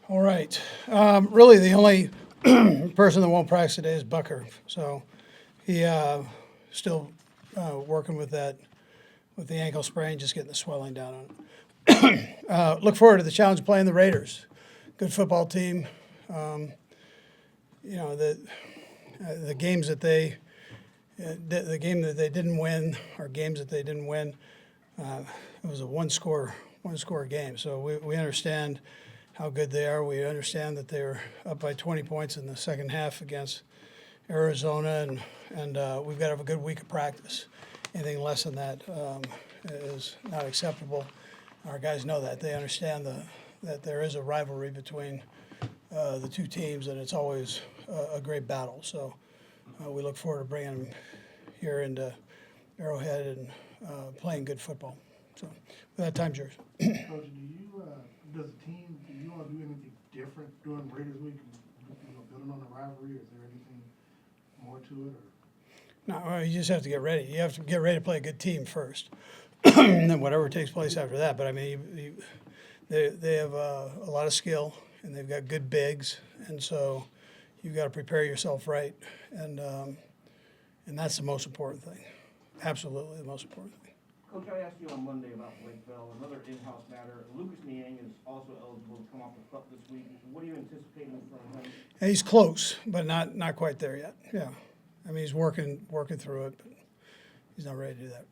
All right. Really, the only person that won't practice today is Bucker. So he still working with with the ankle sprain, just getting the swelling down on it. Look forward to the challenge of playing the Raiders. Good football team. You know, the games that the game that they didn't win, or games that they didn't win, it was a one score game. So we understand how good they are. We understand that they were up by 20 points in the second half against Arizona, and we've got to have a good week of practice. Anything less than that is not acceptable. Our guys know that. They understand that there is a rivalry between the two teams, and it's always a great battle. So we look forward to bringing them here into Arrowhead and playing good football. So with that, time's yours. Coach, does the team, do you all do anything different during Raiders Week? Building on the rivalry, is there anything more to it? No, you just have to get ready. You have to get ready to play a good team first, and then whatever takes place after that. But I mean, they have a lot of skill, and they've got good bigs, and so you've got to prepare yourself right, and that's the most important thing. Absolutely, the most important thing. Coach, I asked you on Monday about Blake Bell, another in-house matter. Lucas Niang is also eligible to come off the pup this week. What are you anticipating from him? And he's close, but not quite there yet. Yeah, I mean he's working through it, but he's not ready to do that.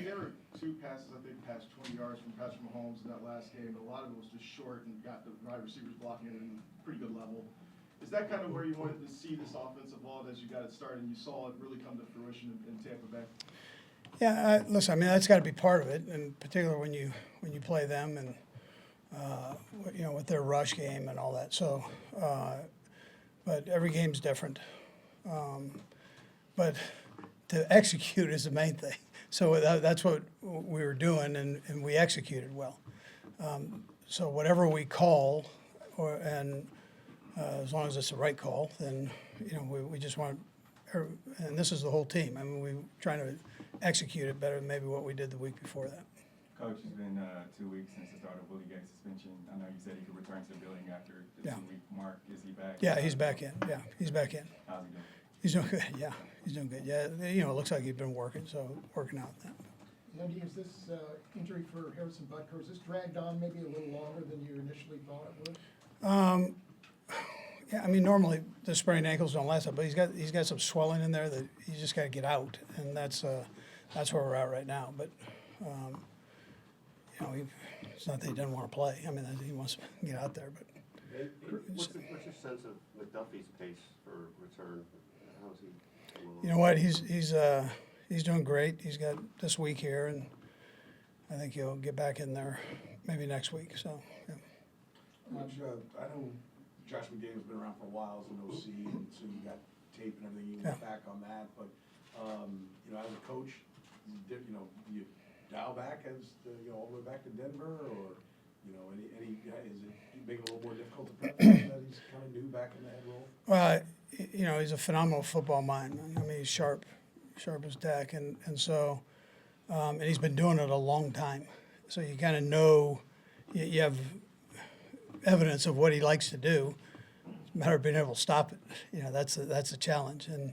There were two passes, I think, past 20 yards from Patrick Mahomes in that last game, but a lot of it was just short and got the wide receivers blocking it at a pretty good level. Is that kind of where you wanted to see this offense evolve as you got it started and you saw it really come to fruition in Tampa Bay? Yeah, listen, I mean that's got to be part of it, in particular when you play them and with their rush game and all that. So, but every game's different. But to execute is the main thing. So that's what we were doing, and we executed well. So whatever we call, as long as it's the right call, then we just want, and this is the whole team. I mean, we're trying to execute it better than maybe what we did the week before that. Coach, it's been 2 weeks since the start of Willie Gay suspension. I know you said he could return to the building after the 2-week mark. Is he back? Yeah, he's back in. Yeah, he's back in. How's he doing? He's doing good. Yeah, he's doing good. Yeah, it looks like he's been working out that. Andy, is this injury for Harrison Butker, is this dragged on maybe a little longer than you initially thought it would? Yeah, I mean normally the sprained ankles don't last that, but he's got some swelling in there that he's just got to get out, and that's where we're at right now. But it's not that he doesn't want to play. I mean, he wants to get out there. But what's your sense of McDuffie's pace for return? How is he? You know what? He's doing great. He's got this week here, and I think he'll get back in there maybe next week. So, yeah. I know Josh McDaniels been around for a while as an OC, and so you got tape and everything. You look back on that, but as a coach, do you dial back all the way back to Denver, or is it making it a little more difficult to prep him that he's kind of new back in the head role? Well, he's a phenomenal football mind. I mean, he's sharp as Dak, and so and he's been doing it a long time. So you kind of know you have evidence of what he likes to do. It's a matter of being able to stop it. That's a challenge, and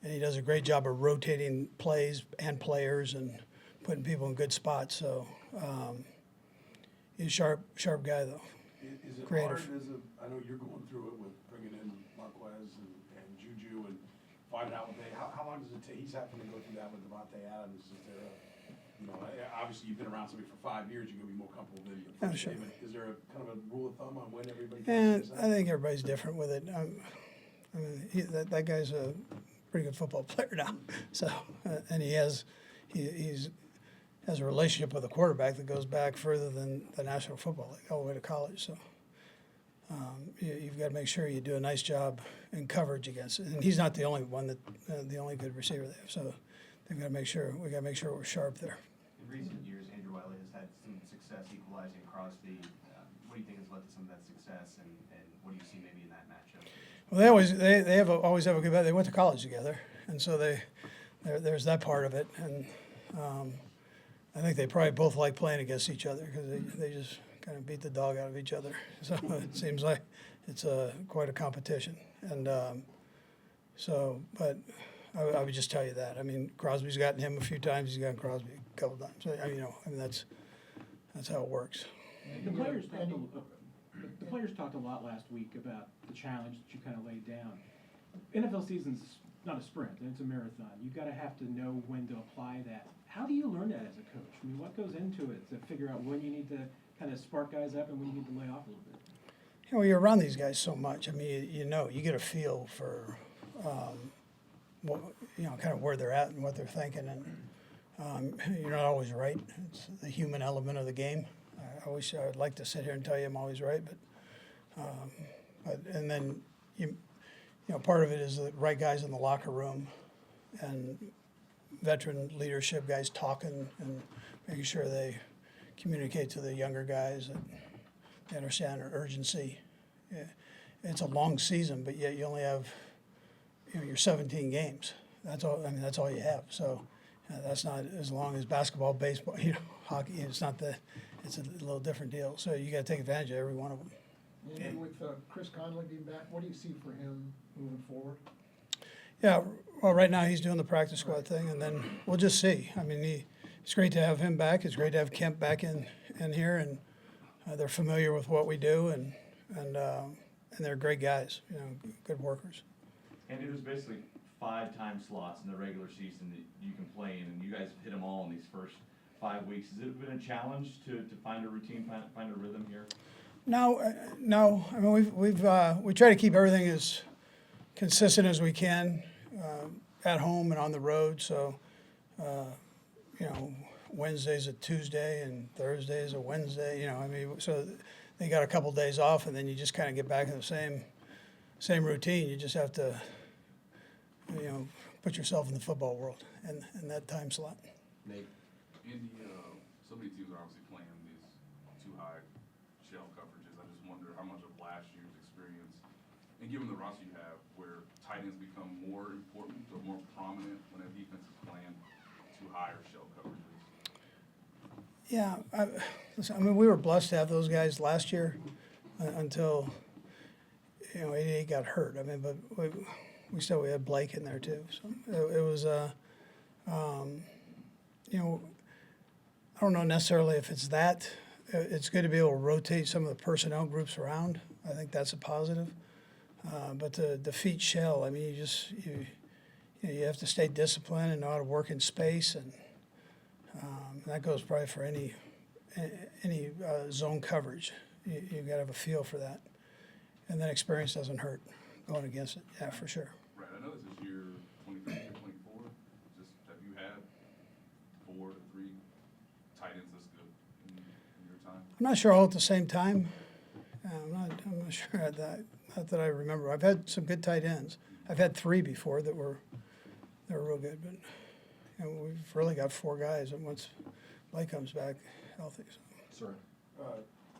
he does a great job of rotating plays and players and putting people in good spots. So he's a sharp guy, though. Is it Creative. hard I know you're going through it with bringing in Marquez and Juju and finding out how long does it take? He's having to go through that with Devontae Adams. Is there obviously you've been around somebody for 5 years, you're going to be more comfortable than the first Sure. game. Is there a kind of a rule of thumb on when everybody And can I think everybody's different with it. I mean, that guy's a pretty good football player now. So, and he has a relationship with a quarterback that goes back further than the National Football League, all the way to college. So, you've got to make sure you do a nice job in coverage against it. And he's not the only one the only good receiver they have. So, we got to make sure we're sharp there. In recent years, Andrew Wiley has had some success equalizing Crosby. What do you think has led to some of that success, and what do you see maybe in that matchup? Well, they always have a good. They went to college together, and so there's that part of it. And I think they probably both like playing against each other because they just kind of beat the dog out of each other. So it seems like it's quite a competition. And but I would just tell you that. I mean, Crosby's gotten him a few times. He's gotten Crosby a couple times. So, I mean, that's how it works. The players talked a lot last week about the challenge that you kind of laid down. NFL season's not a sprint, it's a marathon. You've got to have to know when to apply that. How do you learn that as a coach? I mean, what goes into it to figure out when you need to kind of spark guys up and when you need to lay off a little bit? You're around these guys so much. I mean, you get a feel for, kind of where they're at and what they're thinking. And you're not always right. It's the human element of the game. I wish I would like to sit here and tell you I'm always right, but and then part of it is the right guys in the locker room and veteran leadership guys talking and making sure they communicate to the younger guys that they understand their urgency. Yeah. It's a long season, but yet you only have your 17 games. That's all. I mean, that's all you have. So that's not as long as basketball, baseball, hockey. It's not the. It's a little different deal. So you got to take advantage of every one of them. And with Chris Conley being back, what do you see for him moving forward? Yeah, well, right now he's doing the practice squad thing, and then we'll just see. I mean, it's great to have him back. It's great to have Kemp back in here, and they're familiar with what we do, and they're great guys, good workers. And there's basically 5 time slots in the regular season that you can play in, and you guys hit them all in these first 5 weeks. Has it been a challenge to find a routine, find a rhythm here? No. I mean, we try to keep everything as consistent as we can at home and on the road. So, Wednesday's a Tuesday and Thursday's a Wednesday. I mean, so they got a couple days off, and then you just kind of get back in the same routine. You just have to, put yourself in the football world and that time slot. Nate, Andy, so many teams are obviously playing these too high shell coverages. I just wonder how much of last year's experience, and given the roster you have, where tight ends become more important or more prominent when a defense is playing too high or shell coverages. Yeah, I mean, we were blessed to have those guys last year until 88 got hurt. I mean, but we had Blake in there too. So it was I don't know necessarily if it's that. It's good to be able to rotate some of the personnel groups around. I think that's a positive. But to defeat shell, I mean, you have to stay disciplined and know how to work in space, and that goes probably for any zone coverage. You've got to have a feel for that, and then experience doesn't hurt going against it. Yeah, for sure. Right. I know this is year 23 or 24. Just have you had 4 to 3 tight ends this good in your time? I'm not sure all at the same time. I'm not sure at that. Not that I remember. I've had some good tight ends. I've had 3 before that were real good, but we've really got 4 guys, and once Blake comes back healthy. So. Sir.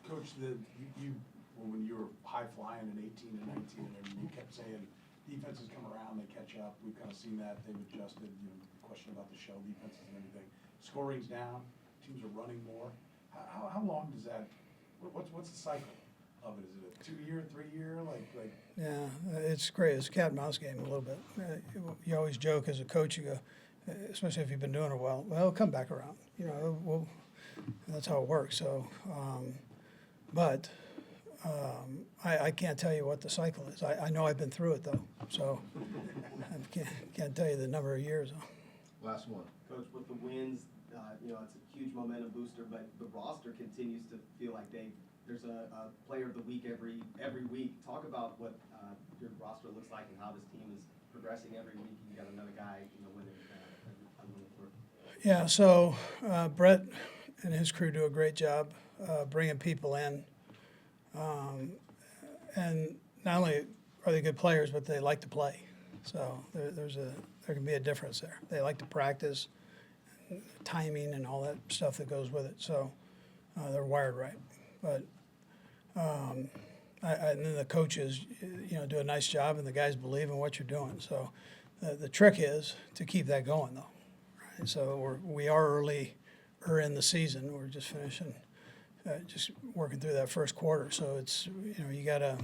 Coach, when you were high flying in 18 and 19 and everything, you kept saying defenses come around, they catch up. We've kind of seen that. They've adjusted. Question about the shell defenses and everything. Scoring's down. Teams are running more. How long does that? What's the cycle of it? Is it a 2-year, 3-year? Like? Yeah, it's great. It's a cat and mouse game a little bit. You always joke as a coach. You go, especially if you've been doing it well. Well, it'll come back around. That's how it works. So, I can't tell you what the cycle is. I know I've been through it though, so I can't tell you the number of years. Last one. Coach, with the wins, it's a huge momentum booster, but the roster continues to feel like there's a player of the week every week. Talk about what your roster looks like and how this team is progressing every week. You got another guy, winning. Yeah, so Brett and his crew do a great job bringing people in. And not only are they good players, but they like to play. So there can be a difference there. They like to practice, timing and all that stuff that goes with it. So they're wired right. But and then the coaches, do a nice job, and the guys believe in what you're doing. So the trick is to keep that going, though. Right? So we are early in the season. We're just finishing just working through that first quarter. So it's, you gotta,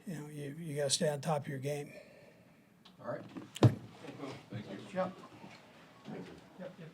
you gotta stay on top of your game. All right. Thank you. Yep. Thank you. Yep, yep.